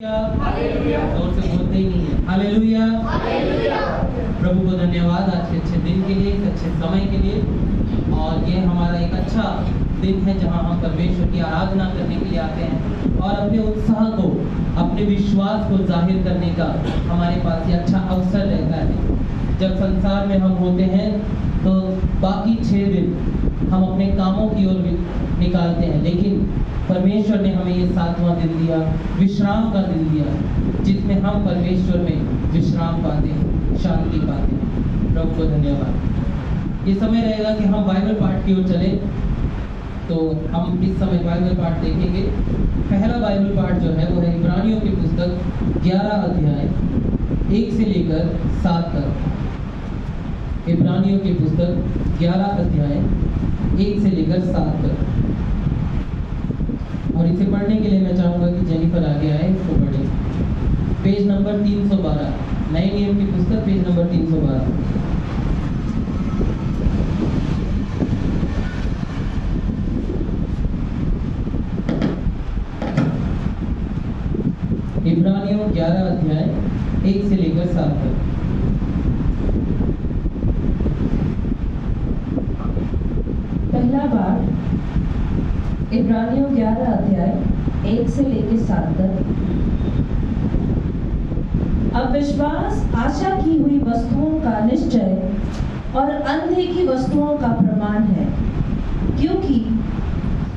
जोर से बोलते ही नहीं है। हालेलुया। प्रभु को धन्यवाद आज के अच्छे दिन के लिए, अच्छे समय के लिए। और ये हमारा एक अच्छा दिन है जहां हम परमेश्वर की आराधना करने के लिए आते हैं और अपने उत्साह को, अपने विश्वास को जाहिर करने का हमारे पास ये अच्छा अवसर रहता है। जब संसार में हम होते हैं तो बाकी 6 दिन हम अपने कामों की ओर निकालते हैं, लेकिन परमेश्वर ने हमें ये 7वां दिन दिया, विश्राम का दिन दिया, जिसमें हम परमेश्वर में विश्राम पाते हैं, शांति पाते हैं। प्रभु को धन्यवाद। ये समय रहेगा कि हम बाइबल पाठ की ओर चले, तो हम इस समय बाइबल पाठ देखेंगे। पहला बाइबल पाठ जो है वो है इब्रानियों की पुस्तक 11 अध्याय 1 से लेकर 7 तक। इब्रानियों की पुस्तक 11 अध्याय 1 से लेकर 7 तक। और इसे पढ़ने के लिए मैं चाहूँगा कि जेनिफर आगे आए, इसको पढ़े। पेज नंबर 312, नए नियम की पुस्तक, पेज नंबर 312। इब्रानियों 11 अध्याय 1 से लेकर 7 तक। पहला पाठ इब्रानियों 11 अध्याय 1 से लेकर 7 तक। अब विश्वास आशा की हुई वस्तुओं का निश्चय और अनदेखी वस्तुओं का प्रमाण है, क्योंकि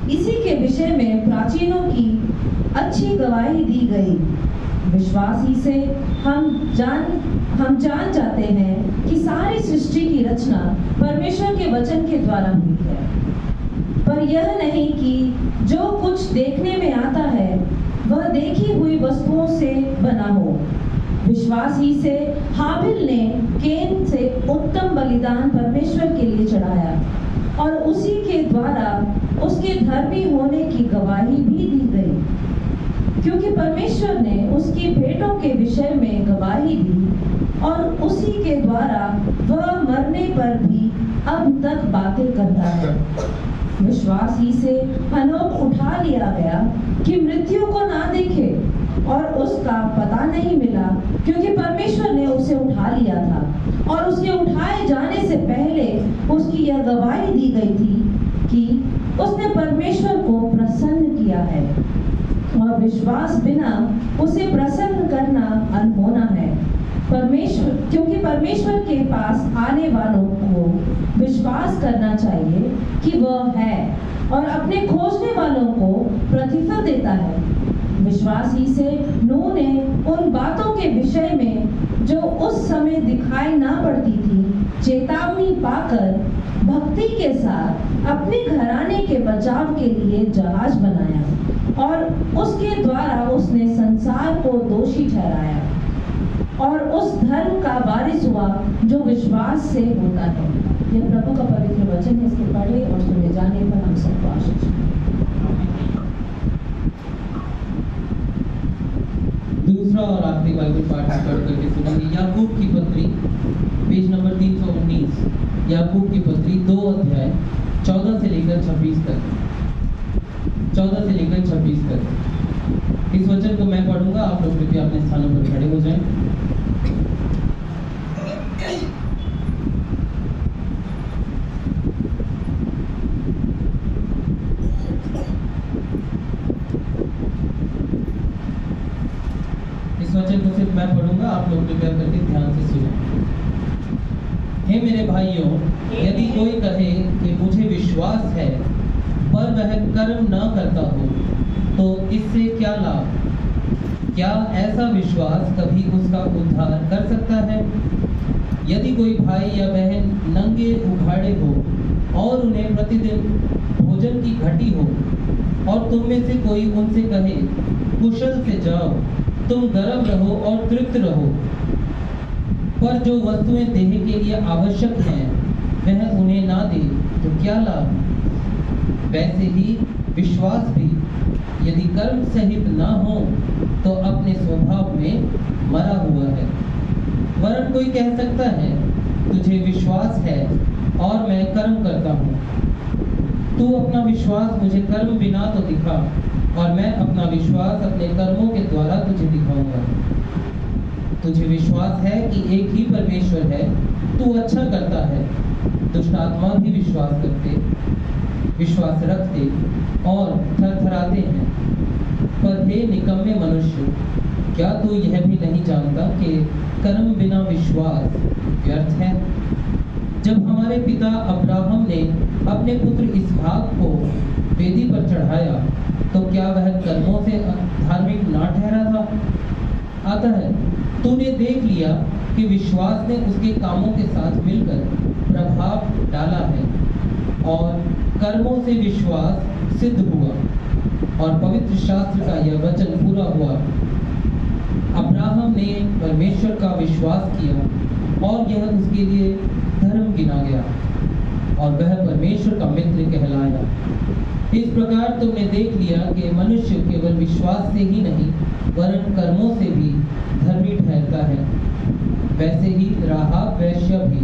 इसी के विषय में प्राचीनों की अच्छी गवाही दी गई। विश्वास ही से हम जान जाते हैं कि सारी सृष्टि की रचना परमेश्वर के वचन के द्वारा हुई है, पर यह नहीं कि जो कुछ देखने में आता है वह देखी हुई वस्तुओं से बना हो। विश्वास ही से हाबिल ने केन से उत्तम बलिदान परमेश्वर के लिए चढ़ाया और उसी के द्वारा उसके धर्मी होने की गवाही भी दी गई, क्योंकि परमेश्वर ने उसकी भेंटों के विषय में गवाही दी और उसी के द्वारा वह मरने पर भी अब तक बातें करता है। विश्वास ही से हनोक उठा लिया गया कि मृत्यु को ना देखे और उसका पता नहीं मिला, क्योंकि परमेश्वर ने उसे उठा लिया था। और उसके उठाए जाने से पहले उसकी यह गवाही दी गई थी कि उसने परमेश्वर को प्रसन्न किया है, और विश्वास बिना उसे प्रसन्न करना अनहोना है। क्योंकि परमेश्वर के पास आने वालों को विश्वास करना चाहिए कि वह है और अपने खोजने वालों को प्रतिफल देता है। विश्वास ही से नूह ने उन बातों के विषय में जो उस समय दिखाई ना पड़ती थी चेतावनी पाकर भक्ति के साथ अपने घराने के बचाव के लिए जहाज बनाया, और उसके द्वारा उसने संसार को दोषी ठहराया और उस धर्म का वारिस हुआ जो विश्वास से होता है। यह प्रभु का पवित्र वचन है। इसके पढ़े और सुने जाने पर हम सबको आशीष। दूसरा और आखिरी बाइबल पाठ पढ़ करके सुनेंगे। याकूब की पत्री, पेज नंबर 319। याकूब की पत्री 2 अध्याय 14 से लेकर 26 तक। 14 से लेकर 26 तक। इस वचन को मैं पढ़ूंगा, आप लोग कृपया अपने स्थानों पर खड़े हो जाएं। इस वचन को सिर्फ मैं पढ़ूंगा, आप लोग कृपया करके ध्यान से सुनें। हे मेरे भाइयों, यदि कोई कहे कि मुझे विश्वास है पर वह कर्म न करता हो, तो इससे क्या लाभ? क्या ऐसा विश्वास कभी उसका उद्धार कर सकता है? यदि कोई भाई या बहन नंगे उघाड़े हो और उन्हें प्रतिदिन भोजन की घटी हो, और तुम में से कोई उनसे कहे कुशल से जाओ, तुम गर्म रहो और तृप्त रहो, पर जो वस्तुएं देह के लिए आवश्यक हैं वह उन्हें ना दे, तो क्या लाभ? वैसे ही विश्वास भी यदि कर्म सहित ना हो तो अपने स्वभाव में मरा हुआ है। वरन कोई कह सकता है तुझे विश्वास है और मैं कर्म करता हूँ, तू अपना विश्वास मुझे कर्म बिना तो दिखा, और मैं अपना विश्वास अपने कर्मों के द्वारा तुझे दिखाऊंगा। तुझे विश्वास है कि एक ही परमेश्वर है, तू अच्छा करता है। दुष्ट आत्मा भी विश्वास रखते और थरथराते हैं। पर हे निकम्मे मनुष्य, क्या तू यह भी नहीं जानता कि कर्म बिना विश्वास व्यर्थ है? जब हमारे पिता अब्राहम ने अपने पुत्र इसहाक को वेदी पर चढ़ाया, तो क्या वह कर्मों से धार्मिक ना ठहरा था? अतः तूने देख लिया कि विश्वास ने उसके कामों के साथ मिलकर प्रभाव डाला है, और कर्मों से विश्वास सिद्ध हुआ, और पवित्र शास्त्र का यह वचन पूरा हुआ। अब्राहम ने परमेश्वर का विश्वास किया और यह उसके लिए धर्म गिना गया, और वह परमेश्वर का मित्र कहलाया। इस प्रकार तुमने देख लिया कि मनुष्य केवल विश्वास से ही नहीं वरन कर्मों से भी धर्मी ठहरता है। वैसे ही राहाब वेश्या भी,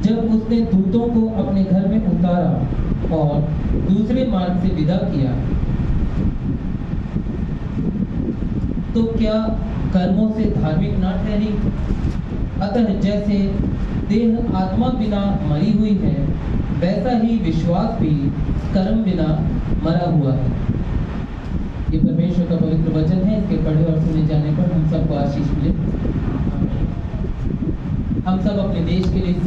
जब उसने दूतों को अपने घर में उतारा और दूसरे मार्ग से विदा किया, तो क्या कर्मों से धार्मिक ना ठहरी? अतः जैसे देह आत्मा बिना मरी हुई है, वैसा ही विश्वास भी कर्म बिना मरा हुआ है। ये परमेश्वर का पवित्र वचन है। इसके पढ़े और सुने जाने पर हम सबको आशीष मिले। हम सब अपने देश के लिए